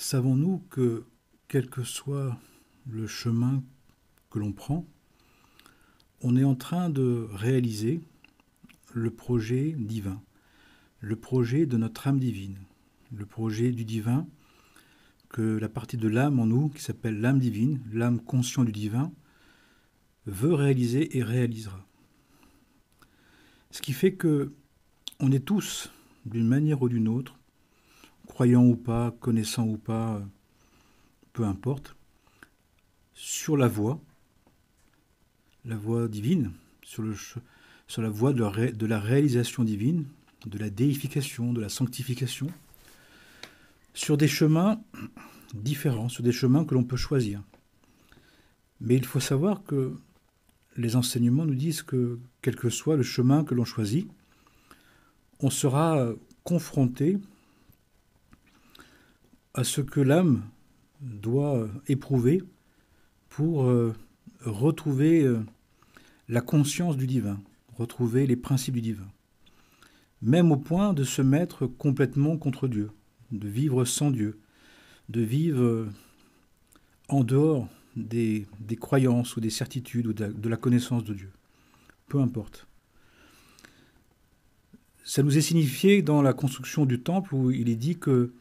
Savons-nous que, quel que soit le chemin que l'on prend, on est en train de réaliser le projet divin, le projet de notre âme divine, le projet du divin que la partie de l'âme en nous, qui s'appelle l'âme divine, l'âme consciente du divin, veut réaliser et réalisera. Ce qui fait que on est tous, d'une manière ou d'une autre, croyants ou pas, connaissants ou pas, peu importe, sur la voie divine, sur la voie de la réalisation divine, de la déification, de la sanctification, sur des chemins différents, sur des chemins que l'on peut choisir. Mais il faut savoir que les enseignements nous disent que, quel que soit le chemin que l'on choisit, on sera confronté à ce que l'âme doit éprouver pour retrouver la conscience du divin, retrouver les principes du divin. Même au point de se mettre complètement contre Dieu, de vivre sans Dieu, de vivre en dehors des croyances ou des certitudes ou de la connaissance de Dieu. Peu importe. Ça nous est signifié dans la construction du temple où il est dit que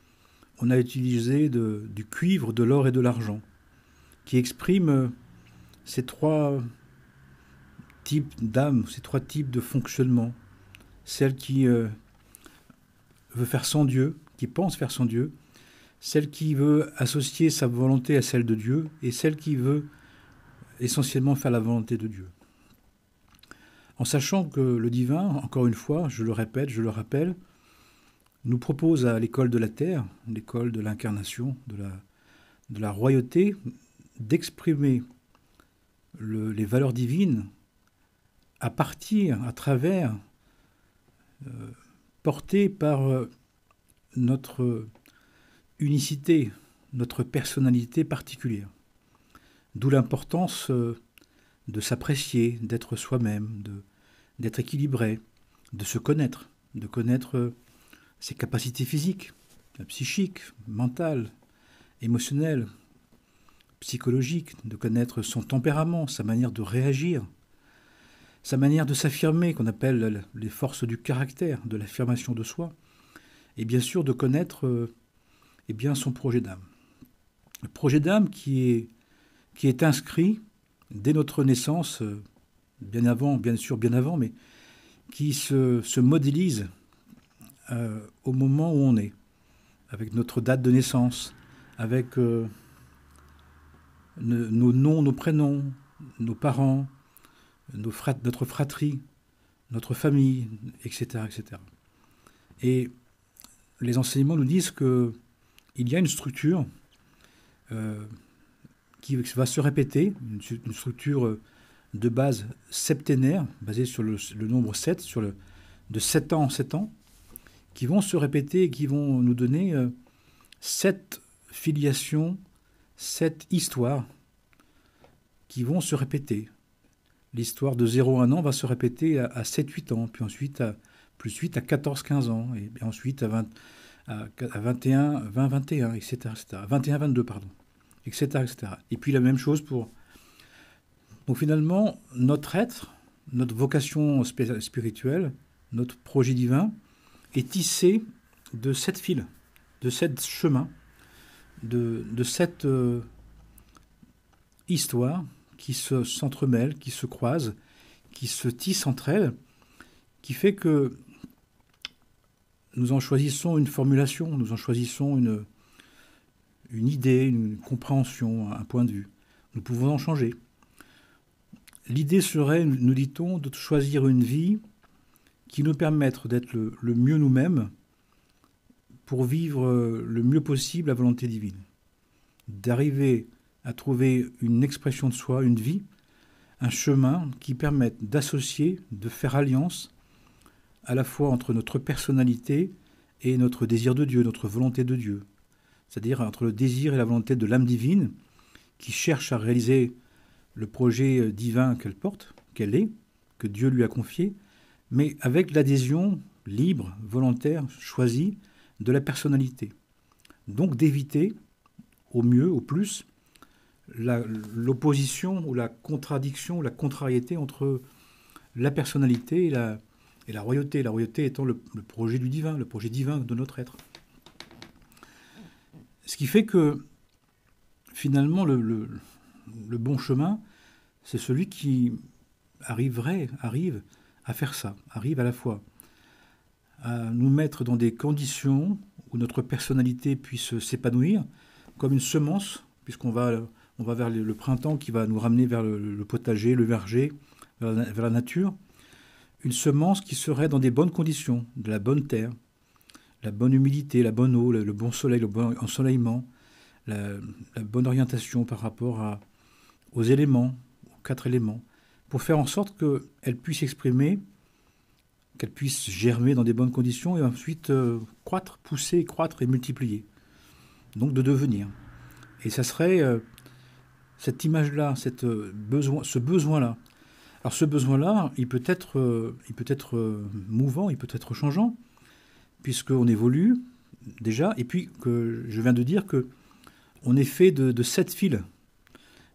on a utilisé du cuivre, de l'or et de l'argent, qui expriment ces trois types d'âme, ces trois types de fonctionnement. Celle qui veut faire sans Dieu, qui pense faire sans Dieu, celle qui veut associer sa volonté à celle de Dieu, et celle qui veut essentiellement faire la volonté de Dieu. En sachant que le divin, encore une fois, je le répète, je le rappelle, nous propose à l'école de la terre, l'école de l'incarnation, de la royauté, d'exprimer les valeurs divines à partir, à travers, portées par notre unicité, notre personnalité particulière. D'où l'importance de s'apprécier, d'être soi-même, d'être équilibré, de se connaître, de connaître ses capacités physiques, psychiques, mentales, émotionnelles, psychologiques, de connaître son tempérament, sa manière de réagir, sa manière de s'affirmer, qu'on appelle les forces du caractère, de l'affirmation de soi, et bien sûr de connaître son projet d'âme. Le projet d'âme qui est inscrit dès notre naissance, bien avant, mais qui se modélise au moment où on est, avec notre date de naissance, avec nos noms, nos prénoms, nos parents, notre fratrie, notre famille, etc., etc. Et les enseignements nous disent qu'il y a une structure qui va se répéter, une structure de base septénaire, basée sur le nombre 7, de 7 ans en 7 ans, qui vont se répéter et qui vont nous donner 7 filiations, 7 histoires qui vont se répéter. L'histoire de 0 à 1 an va se répéter à 7-8 ans, puis ensuite à plus 8 à 14-15 ans, et ensuite à 21, 20-21, etc., etc. 21-22, pardon, etc., etc. Et puis la même chose pour... Donc finalement, notre être, notre vocation spirituelle, notre projet divin, est tissé de 7 fils, de 7 chemins, de 7 histoires qui s'entremêlent, qui se croisent, qui se tissent entre elles, qui fait que nous en choisissons une formulation, nous en choisissons une idée, une compréhension, un point de vue. Nous pouvons en changer. L'idée serait, nous dit-on, de choisir une vie qui nous permette d'être le mieux nous-mêmes pour vivre le mieux possible la volonté divine. D'arriver à trouver une expression de soi, une vie, un chemin qui permette d'associer, de faire alliance à la fois entre notre personnalité et notre désir de Dieu, notre volonté de Dieu. C'est-à-dire entre le désir et la volonté de l'âme divine qui cherche à réaliser le projet divin qu'elle porte, qu'elle est, que Dieu lui a confié, mais avec l'adhésion libre, volontaire, choisie de la personnalité. Donc d'éviter au mieux, au plus, l'opposition ou la contradiction ou la contrariété entre la personnalité et la royauté. La royauté étant le projet du divin, le projet divin de notre être. Ce qui fait que, finalement, le bon chemin, c'est celui qui arrive à faire ça, arrive à la fois à nous mettre dans des conditions où notre personnalité puisse s'épanouir, comme une semence, puisqu'on va, on va vers le printemps qui va nous ramener vers le potager, le verger, vers la nature. Une semence qui serait dans des bonnes conditions, de la bonne terre, la bonne humidité, la bonne eau, le bon soleil, le bon ensoleillement, la bonne orientation par rapport aux éléments, aux 4 éléments, pour faire en sorte qu'elle puisse exprimer, qu'elle puisse germer dans des bonnes conditions et ensuite croître, pousser, croître et multiplier. Donc de devenir. Et ça serait cette image-là, ce besoin-là. Alors ce besoin-là, il peut être mouvant, il peut être changeant, puisqu'on évolue déjà, et puis que je viens de dire qu'on est fait de 7 fils.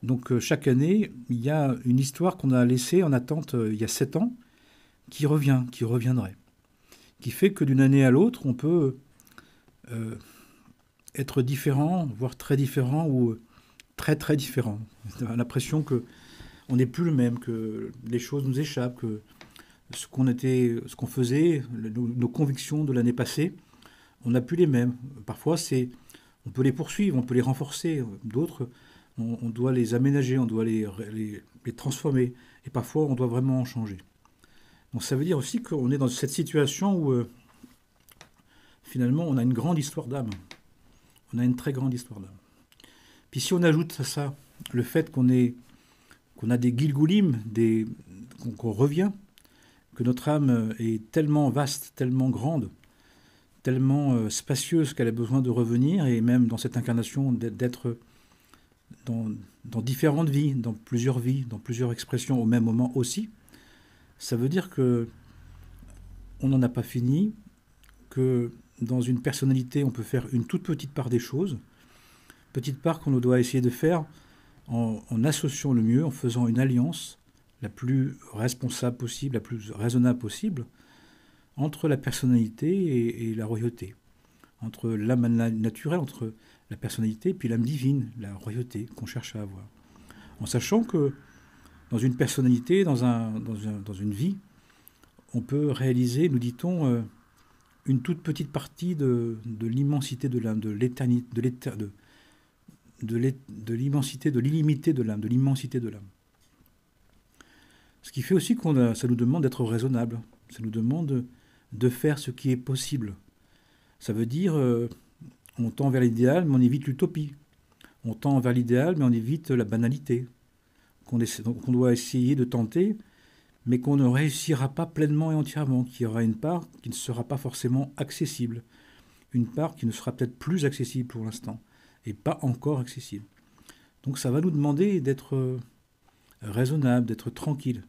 Donc chaque année, il y a une histoire qu'on a laissée en attente il y a 7 ans, qui reviendrait. Qui fait que d'une année à l'autre, on peut être différent, voire très différent, ou très très différent. On a l'impression qu'on n'est plus le même, que les choses nous échappent, que ce qu'on faisait, nos convictions de l'année passée, on n'a plus les mêmes. Parfois, on peut les poursuivre, on peut les renforcer. D'autres, on doit les aménager, on doit les transformer. Et parfois, on doit vraiment en changer. Donc ça veut dire aussi qu'on est dans cette situation où, finalement, on a une grande histoire d'âme. On a une très grande histoire d'âme. Puis si on ajoute à ça le fait qu'on a des Gilgulim, qu'on revient, que notre âme est tellement vaste, tellement grande, tellement spacieuse qu'elle a besoin de revenir, et même dans cette incarnation d'être dans différentes vies, dans plusieurs expressions au même moment aussi, ça veut dire que on n'en a pas fini, que dans une personnalité, on peut faire une toute petite part des choses, petite part qu'on doit essayer de faire en associant le mieux, en faisant une alliance la plus responsable possible, la plus raisonnable possible, entre la personnalité et la royauté, entre l'âme naturelle, entre la personnalité et puis l'âme divine, la royauté qu'on cherche à avoir. En sachant que dans une personnalité, dans une vie, on peut réaliser, nous dit-on, une toute petite partie de l'immensité de l'âme, de l'immensité, de l'illimité de l'âme, de l'immensité de l'âme. Ce qui fait aussi ça nous demande d'être raisonnable, ça nous demande de faire ce qui est possible. Ça veut dire, on tend vers l'idéal, mais on évite l'utopie. On tend vers l'idéal, mais on évite la banalité. Qu'on doit essayer de tenter, mais qu'on ne réussira pas pleinement et entièrement, qu'il y aura une part qui ne sera pas forcément accessible, une part qui ne sera peut-être plus accessible pour l'instant, et pas encore accessible. Donc ça va nous demander d'être raisonnable, d'être tranquille,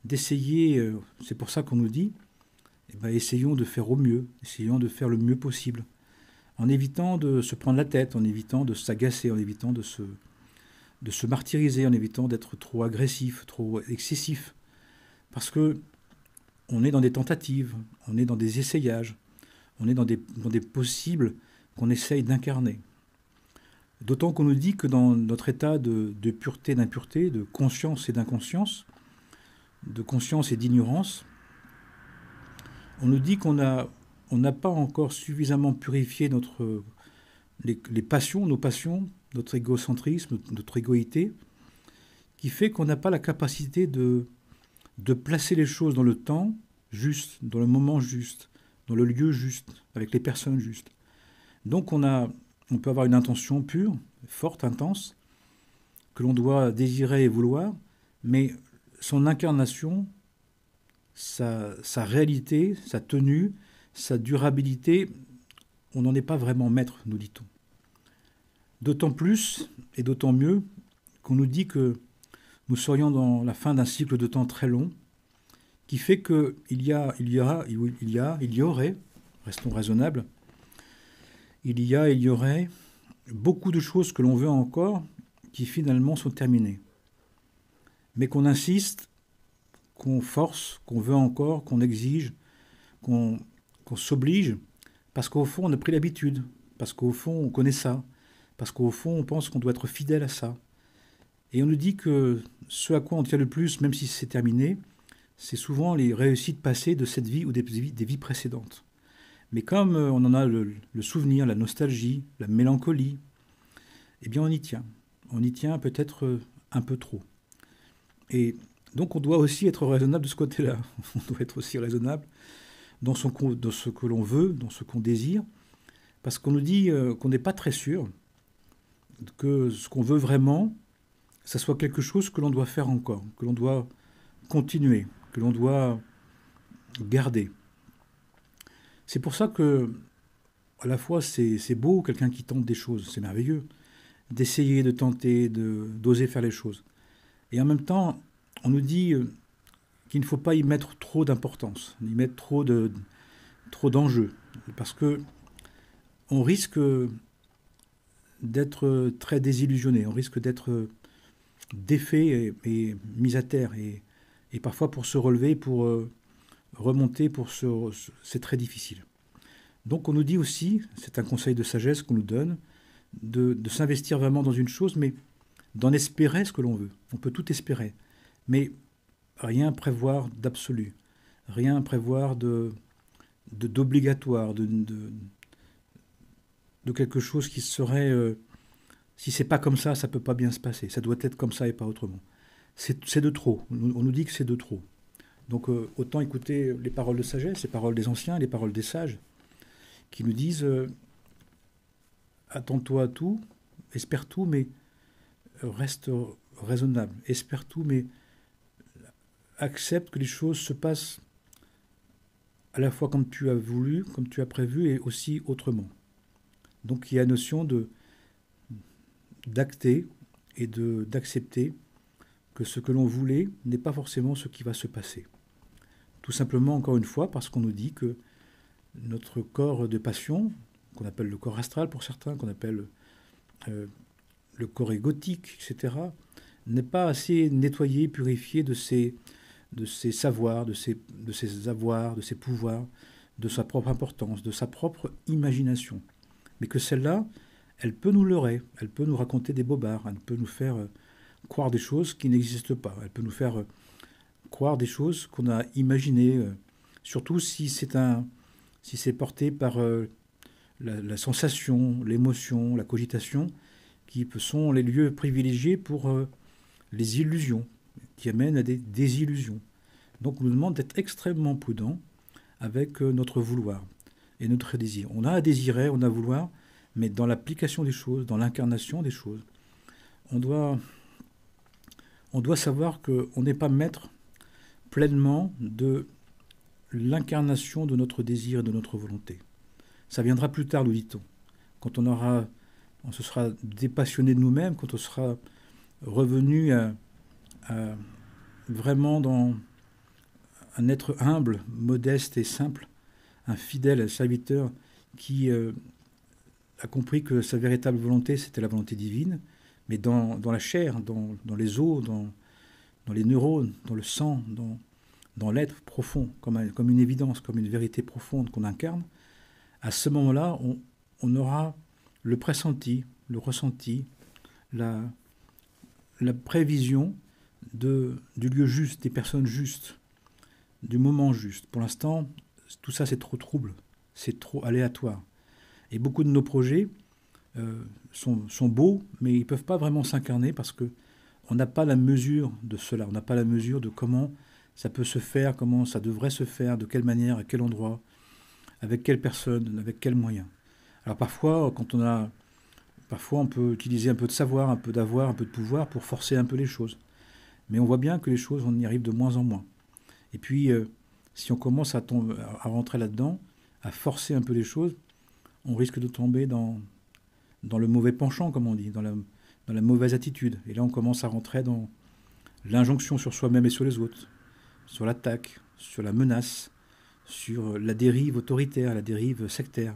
d'essayer, c'est pour ça qu'on nous dit, essayons de faire au mieux, essayons de faire le mieux possible, en évitant de se prendre la tête, en évitant de s'agacer, en évitant de se martyriser, en évitant d'être trop agressif, trop excessif. Parce que on est dans des tentatives, on est dans des essayages, on est dans des possibles qu'on essaye d'incarner. D'autant qu'on nous dit que dans notre état de pureté, d'impureté, de conscience et d'inconscience, de conscience et d'ignorance, on nous dit qu'on n'a pas encore suffisamment purifié les passions, nos passions, notre égocentrisme, notre égoïté, qui fait qu'on n'a pas la capacité de placer les choses dans le temps juste, dans le moment juste, dans le lieu juste, avec les personnes justes. Donc on peut avoir une intention pure, forte, intense, que l'on doit désirer et vouloir, mais son incarnation, sa réalité, sa tenue, sa durabilité, on n'en est pas vraiment maître, nous dit-on. D'autant plus et d'autant mieux qu'on nous dit que nous serions dans la fin d'un cycle de temps très long, qui fait qu'il y aurait, restons raisonnables, il y aurait beaucoup de choses que l'on veut encore qui finalement sont terminées. Mais qu'on insiste, qu'on force, qu'on veut encore, qu'on exige, qu'on s'oblige, parce qu'au fond, on a pris l'habitude, parce qu'au fond, on connaît ça, parce qu'au fond, on pense qu'on doit être fidèle à ça. Et on nous dit que ce à quoi on tient le plus, même si c'est terminé, c'est souvent les réussites passées de cette vie ou des vies précédentes. Mais comme on en a le souvenir, la nostalgie, la mélancolie, eh bien on y tient. On y tient peut-être un peu trop. Et donc on doit aussi être raisonnable de ce côté-là. On doit être aussi raisonnable dans ce que l'on veut, dans ce qu'on désire, parce qu'on nous dit qu'on n'est pas très sûr que ce qu'on veut vraiment, ça soit quelque chose que l'on doit faire encore, que l'on doit continuer, que l'on doit garder. C'est pour ça que, à la fois, c'est beau, quelqu'un qui tente des choses, c'est merveilleux, d'essayer, de tenter, d'oser faire les choses. Et en même temps, on nous dit qu'il ne faut pas y mettre trop d'importance, y mettre trop d'enjeux, parce que on risque d'être très désillusionné, on risque d'être défait et mis à terre, et parfois pour se relever, pour remonter, c'est très difficile. Donc on nous dit aussi, c'est un conseil de sagesse qu'on nous donne, de s'investir vraiment dans une chose, mais d'en espérer ce que l'on veut. On peut tout espérer, mais rien prévoir d'absolu, rien prévoir d'obligatoire, de quelque chose qui serait... si c'est pas comme ça peut pas bien se passer. Ça doit être comme ça et pas autrement. C'est de trop. On nous dit que c'est de trop. Donc autant écouter les paroles de sagesse, les paroles des anciens, les paroles des sages, qui nous disent attends-toi à tout, espère tout, mais reste raisonnable. Espère tout, mais accepte que les choses se passent à la fois comme tu as voulu, comme tu as prévu, et aussi autrement. Donc il y a la notion d'acter et d'accepter que ce que l'on voulait n'est pas forcément ce qui va se passer. Tout simplement, encore une fois, parce qu'on nous dit que notre corps de passion, qu'on appelle le corps astral pour certains, qu'on appelle le corps égotique, etc., n'est pas assez nettoyé, purifié de ses savoirs, de ses avoirs, de ses pouvoirs, de sa propre importance, de sa propre imagination. Mais que celle-là, elle peut nous leurrer, elle peut nous raconter des bobards, elle peut nous faire croire des choses qui n'existent pas, elle peut nous faire croire des choses qu'on a imaginées, surtout si c'est porté par la sensation, l'émotion, la cogitation, qui sont les lieux privilégiés pour les illusions, qui amènent à des désillusions. Donc on nous demande d'être extrêmement prudent avec notre vouloir et notre désir. On a à désirer, on a à vouloir, mais dans l'application des choses, dans l'incarnation des choses, on doit savoir qu'on n'est pas maître pleinement de l'incarnation de notre désir et de notre volonté. Ça viendra plus tard, nous dit-on, quand on se sera dépassionné de nous-mêmes, quand on sera revenu à vraiment dans un être humble, modeste et simple, un fidèle serviteur qui a compris que sa véritable volonté, c'était la volonté divine, mais dans la chair, dans les os, dans les neurones, dans le sang, dans l'être profond, comme une évidence, comme une vérité profonde qu'on incarne. À ce moment-là, on aura le pressenti, le ressenti, la prévision du lieu juste, des personnes justes, du moment juste. Pour l'instant, tout ça, c'est trop trouble, c'est trop aléatoire. Et beaucoup de nos projets sont beaux, mais ils ne peuvent pas vraiment s'incarner parce qu'on n'a pas la mesure de cela, on n'a pas la mesure de comment ça peut se faire, comment ça devrait se faire, de quelle manière, à quel endroit, avec quelle personne, avec quels moyens. Alors parfois, on peut utiliser un peu de savoir, un peu d'avoir, un peu de pouvoir pour forcer un peu les choses. Mais on voit bien que les choses, on y arrive de moins en moins. Et puis, si on commence à rentrer là-dedans, à forcer un peu les choses, on risque de tomber dans le mauvais penchant, comme on dit, dans la mauvaise attitude. Et là, on commence à rentrer dans l'injonction sur soi-même et sur les autres, sur l'attaque, sur la menace, sur la dérive autoritaire, la dérive sectaire,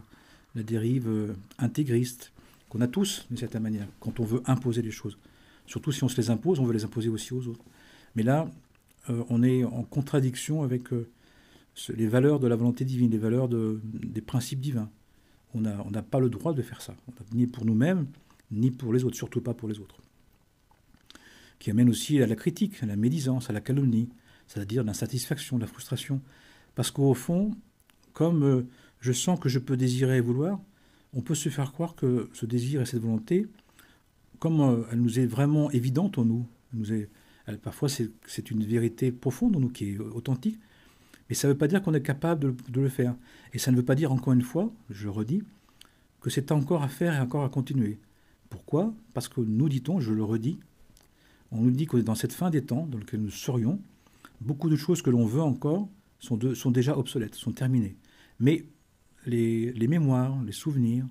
la dérive intégriste, qu'on a tous, d'une certaine manière, quand on veut imposer les choses. Surtout si on se les impose, on veut les imposer aussi aux autres. Mais là, on est en contradiction avec les valeurs de la volonté divine, les valeurs des principes divins. On n'a pas le droit de faire ça, ni pour nous-mêmes, ni pour les autres, surtout pas pour les autres. Qui amène aussi à la critique, à la médisance, à la calomnie, c'est-à-dire l'insatisfaction, la frustration. Parce qu'au fond, comme je sens que je peux désirer et vouloir, on peut se faire croire que ce désir et cette volonté, comme elle nous est vraiment évidente en nous, parfois c'est une vérité profonde en nous qui est authentique, mais ça ne veut pas dire qu'on est capable de le faire. Et ça ne veut pas dire, encore une fois, je redis, que c'est encore à faire et encore à continuer. Pourquoi ? Parce que nous dit-on, je le redis, on nous dit qu'on est dans cette fin des temps dans lequel nous serions, beaucoup de choses que l'on veut encore sont déjà obsolètes, sont terminées. Mais les mémoires, les souvenirs,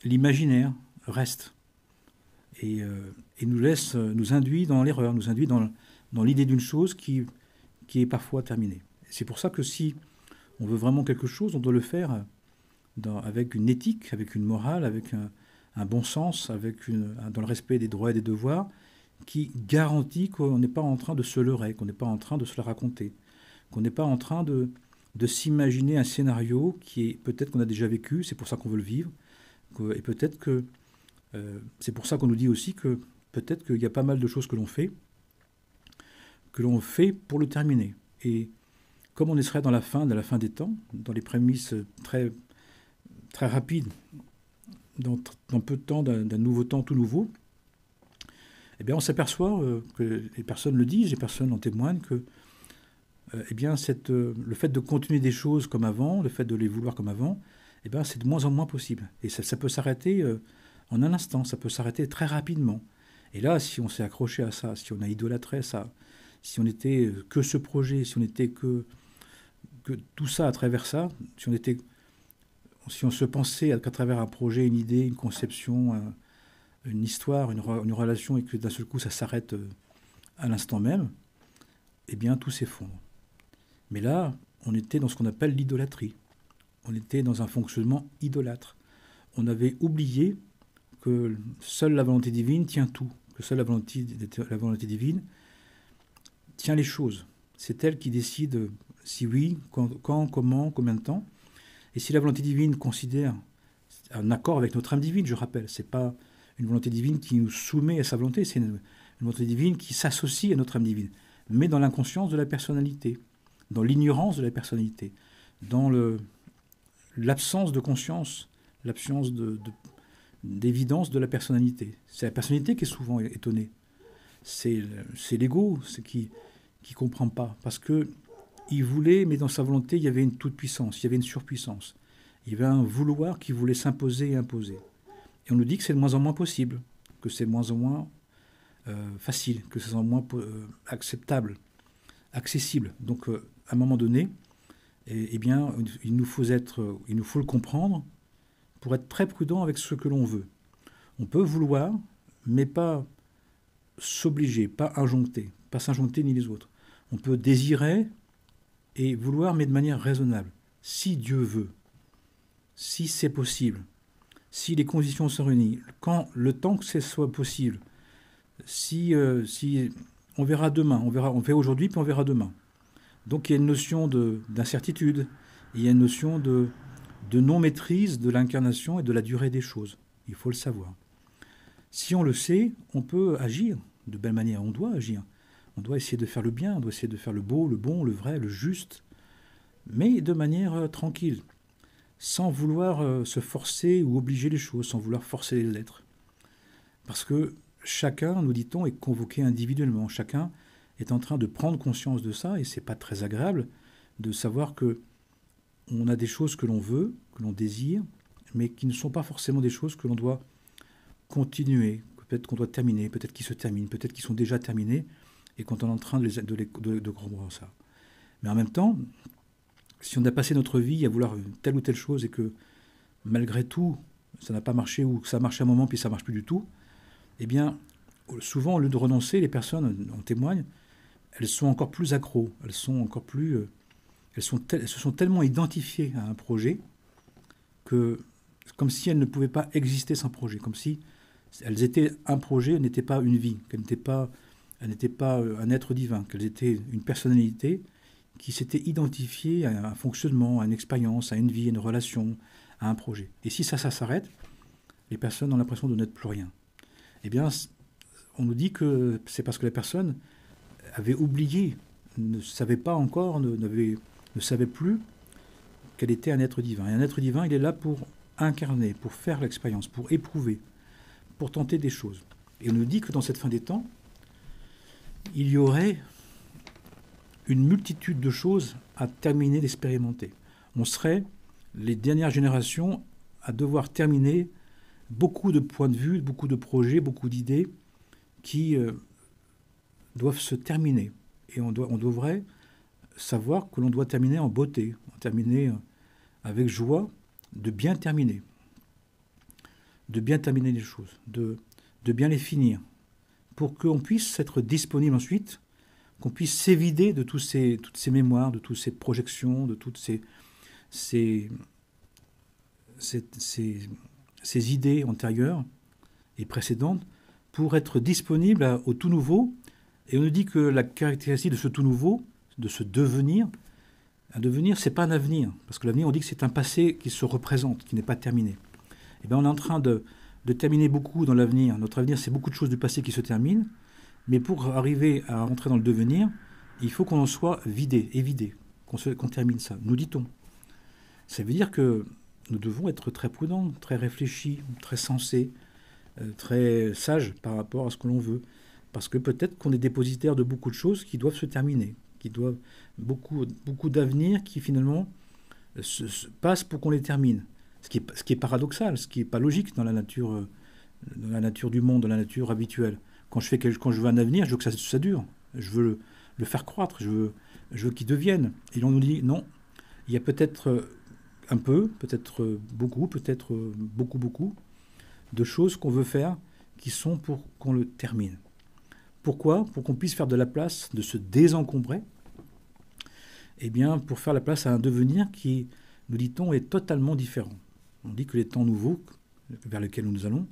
l'imaginaire restent et nous induit dans l'erreur, nous induit dans l'idée d'une chose qui est parfois terminée. C'est pour ça que si on veut vraiment quelque chose, on doit le faire avec une éthique, avec une morale, avec un bon sens, dans le respect des droits et des devoirs, qui garantit qu'on n'est pas en train de se leurrer, qu'on n'est pas en train de se la raconter, qu'on n'est pas en train de s'imaginer un scénario qui est peut-être qu'on a déjà vécu, c'est pour ça qu'on veut le vivre, et peut-être que c'est pour ça qu'on nous dit aussi que peut-être qu'il y a pas mal de choses que l'on fait pour le terminer. Et comme on serait dans la fin des temps, dans les prémices très, très rapides, dans peu de temps d'un nouveau temps tout nouveau, eh bien on s'aperçoit que les personnes le disent, les personnes en témoignent, que eh bien le fait de continuer des choses comme avant, le fait de les vouloir comme avant, eh bien c'est de moins en moins possible. Et ça peut s'arrêter en un instant, ça peut s'arrêter très rapidement. Et là, si on s'est accroché à ça, si on a idolâtré ça, si on n'était que ce projet, si on n'était que tout ça à travers ça, si on se pensait qu'à travers un projet, une idée, une conception, une histoire, une relation, et que d'un seul coup ça s'arrête à l'instant même, eh bien tout s'effondre. Mais là, on était dans ce qu'on appelle l'idolâtrie. On était dans un fonctionnement idolâtre. On avait oublié que seule la volonté divine tient tout, que seule la volonté divine tient les choses. C'est elle qui décide si oui, quand, comment, combien de temps. Et si la volonté divine considère un accord avec notre âme divine, je rappelle, c'est pas une volonté divine qui nous soumet à sa volonté, c'est une volonté divine qui s'associe à notre âme divine, mais dans l'inconscience de la personnalité, dans l'ignorance de la personnalité, dans l'absence de conscience, l'absence d'évidence de la personnalité. C'est la personnalité qui est souvent étonnée. C'est l'ego qui ne comprend pas, parce que il voulait, mais dans sa volonté, il y avait une toute-puissance, il y avait une surpuissance. Il y avait un vouloir qui voulait s'imposer et imposer. Et on nous dit que c'est de moins en moins possible, que c'est de moins en moins facile, que c'est de moins en moins acceptable, accessible. Donc, à un moment donné, eh bien, il nous faut le comprendre pour être très prudent avec ce que l'on veut. On peut vouloir, mais pas s'obliger, pas injoncter, pas s'injoncter ni les autres. On peut désirer et vouloir, mais de manière raisonnable. Si Dieu veut, si c'est possible, si les conditions sont réunies, quand le temps que ce soit possible, si on verra demain, on fait aujourd'hui puis on verra demain. Donc il y a une notion d'incertitude, il y a une notion de non-maîtrise de l'incarnation et de la durée des choses. Il faut le savoir. Si on le sait, on peut agir de belle manière, on doit agir. On doit essayer de faire le bien, on doit essayer de faire le beau, le bon, le vrai, le juste, mais de manière tranquille, sans vouloir se forcer ou obliger les choses, sans vouloir forcer les êtres. Parce que chacun, nous dit-on, est convoqué individuellement. Chacun est en train de prendre conscience de ça, et c'est pas très agréable de savoir que on a des choses que l'on veut, que l'on désire, mais qui ne sont pas forcément des choses que l'on doit continuer, peut-être qu'on doit terminer, peut-être qu'ils se terminent, peut-être qu'ils sont déjà terminés, et quand on est en train de comprendre ça. Mais en même temps, si on a passé notre vie à vouloir telle ou telle chose et que malgré tout, ça n'a pas marché ou que ça a marché un moment puis ça ne marche plus du tout, eh bien, souvent, au lieu de renoncer, les personnes en témoignent, elles sont encore plus accros, elles se sont tellement identifiées à un projet comme si elles ne pouvaient pas exister sans projet, comme si elles étaient un projet, elles n'étaient pas une vie, elles n'étaient pas un être divin, qu'elles étaient une personnalité qui s'était identifiée à un fonctionnement, à une expérience, à une vie, à une relation, à un projet. Et si ça s'arrête, les personnes ont l'impression de n'être plus rien. Eh bien, on nous dit que c'est parce que la personne avait oublié, ne savait pas encore, ne savait plus qu'elle était un être divin. Et un être divin, il est là pour incarner, pour faire l'expérience, pour éprouver, pour tenter des choses. Et on nous dit que dans cette fin des temps, il y aurait une multitude de choses à terminer d'expérimenter. On serait les dernières générations à devoir terminer beaucoup de points de vue, beaucoup de projets, beaucoup d'idées qui doivent se terminer. Et on devrait savoir que l'on doit terminer en beauté, terminer avec joie, de bien terminer les choses, de bien les finir, pour qu'on puisse être disponible ensuite, qu'on puisse s'évider de toutes ces mémoires, de toutes ces projections, de toutes ces idées antérieures et précédentes, pour être disponible au tout nouveau. Et on nous dit que la caractéristique de ce tout nouveau, de ce devenir, un devenir, c'est pas un avenir, parce que l'avenir, on dit que c'est un passé qui se représente, qui n'est pas terminé. Et bien, on est en train de terminer beaucoup dans l'avenir. Notre avenir, c'est beaucoup de choses du passé qui se terminent, mais pour arriver à rentrer dans le devenir, il faut qu'on en soit évidé, qu'on termine ça, nous dit-on. Ça veut dire que nous devons être très prudents, très réfléchis, très sensés, très sages par rapport à ce que l'on veut. Parce que peut-être qu'on est dépositaire de beaucoup de choses qui doivent se terminer, qui doivent beaucoup d'avenir qui finalement passent pour qu'on les termine. Ce qui est paradoxal, ce qui n'est pas logique dans la nature du monde, dans la nature habituelle. Quand je veux un avenir, je veux que ça dure. Je veux le faire croître, je veux qu'il devienne. Et l'on nous dit non, il y a peut-être un peu, peut-être beaucoup, peut-être beaucoup de choses qu'on veut faire qui sont pour qu'on le termine. Pourquoi ? Pour qu'on puisse faire de la place, de se désencombrer. Eh bien, pour faire la place à un devenir qui, nous dit-on, est totalement différent. On dit que les temps nouveaux vers lesquels nous allons,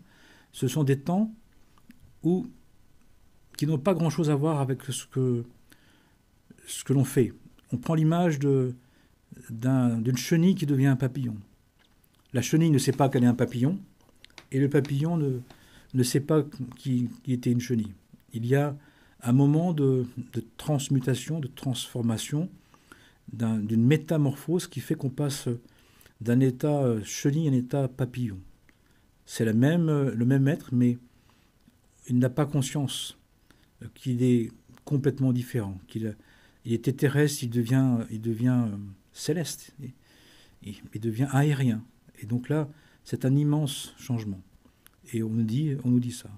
ce sont des temps qui n'ont pas grand-chose à voir avec ce que l'on fait. On prend l'image d'une chenille qui devient un papillon. La chenille ne sait pas qu'elle est un papillon, et le papillon ne sait pas qu'il était une chenille. Il y a un moment de transmutation, de transformation, d'une métamorphose qui fait qu'on passe d'un état chenille à un état papillon. C'est le même être, mais il n'a pas conscience qu'il est complètement différent. Il était terrestre, il devient céleste, il devient aérien. Et donc là, c'est un immense changement. Et on nous dit ça.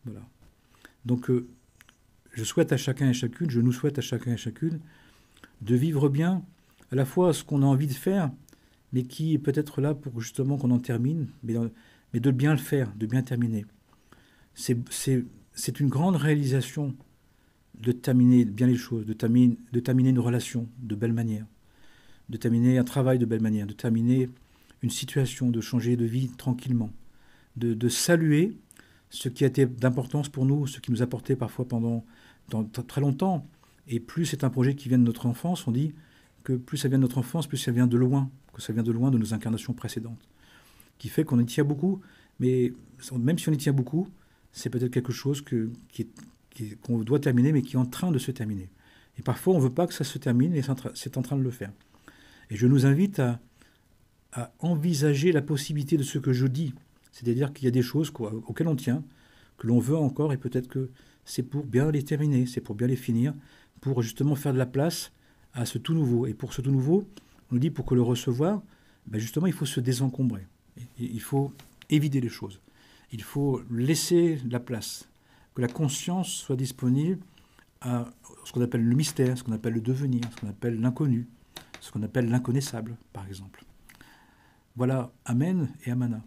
Voilà. Donc, je souhaite à chacun et chacune, je nous souhaite à chacun et chacune de vivre bien à la fois ce qu'on a envie de faire, mais qui est peut-être là pour justement qu'on en termine, mais de bien le faire, de bien terminer. C'est une grande réalisation de terminer bien les choses, de terminer une relation de belle manière, de terminer un travail de belle manière, de terminer une situation, de changer de vie tranquillement, de saluer ce qui a été d'importance pour nous, ce qui nous a porté parfois pendant très longtemps. Et plus c'est un projet qui vient de notre enfance, on dit que plus ça vient de notre enfance, plus ça vient de loin, que ça vient de loin de nos incarnations précédentes. Qui fait qu'on y tient beaucoup, mais même si on y tient beaucoup, c'est peut-être quelque chose qu'on doit terminer, mais qui est en train de se terminer. Et parfois, on ne veut pas que ça se termine, et c'est en train de le faire. Et je nous invite à envisager la possibilité de ce que je dis. C'est-à-dire qu'il y a des choses auxquelles on tient, que l'on veut encore, et peut-être que c'est pour bien les terminer, c'est pour bien les finir, pour justement faire de la place à ce tout nouveau. Et pour ce tout nouveau, on nous dit pour que le recevoir, justement, il faut se désencombrer. Il faut évider les choses. Il faut laisser la place, que la conscience soit disponible à ce qu'on appelle le mystère, ce qu'on appelle le devenir, ce qu'on appelle l'inconnu, ce qu'on appelle l'inconnaissable, par exemple. Voilà, Amen et Amana.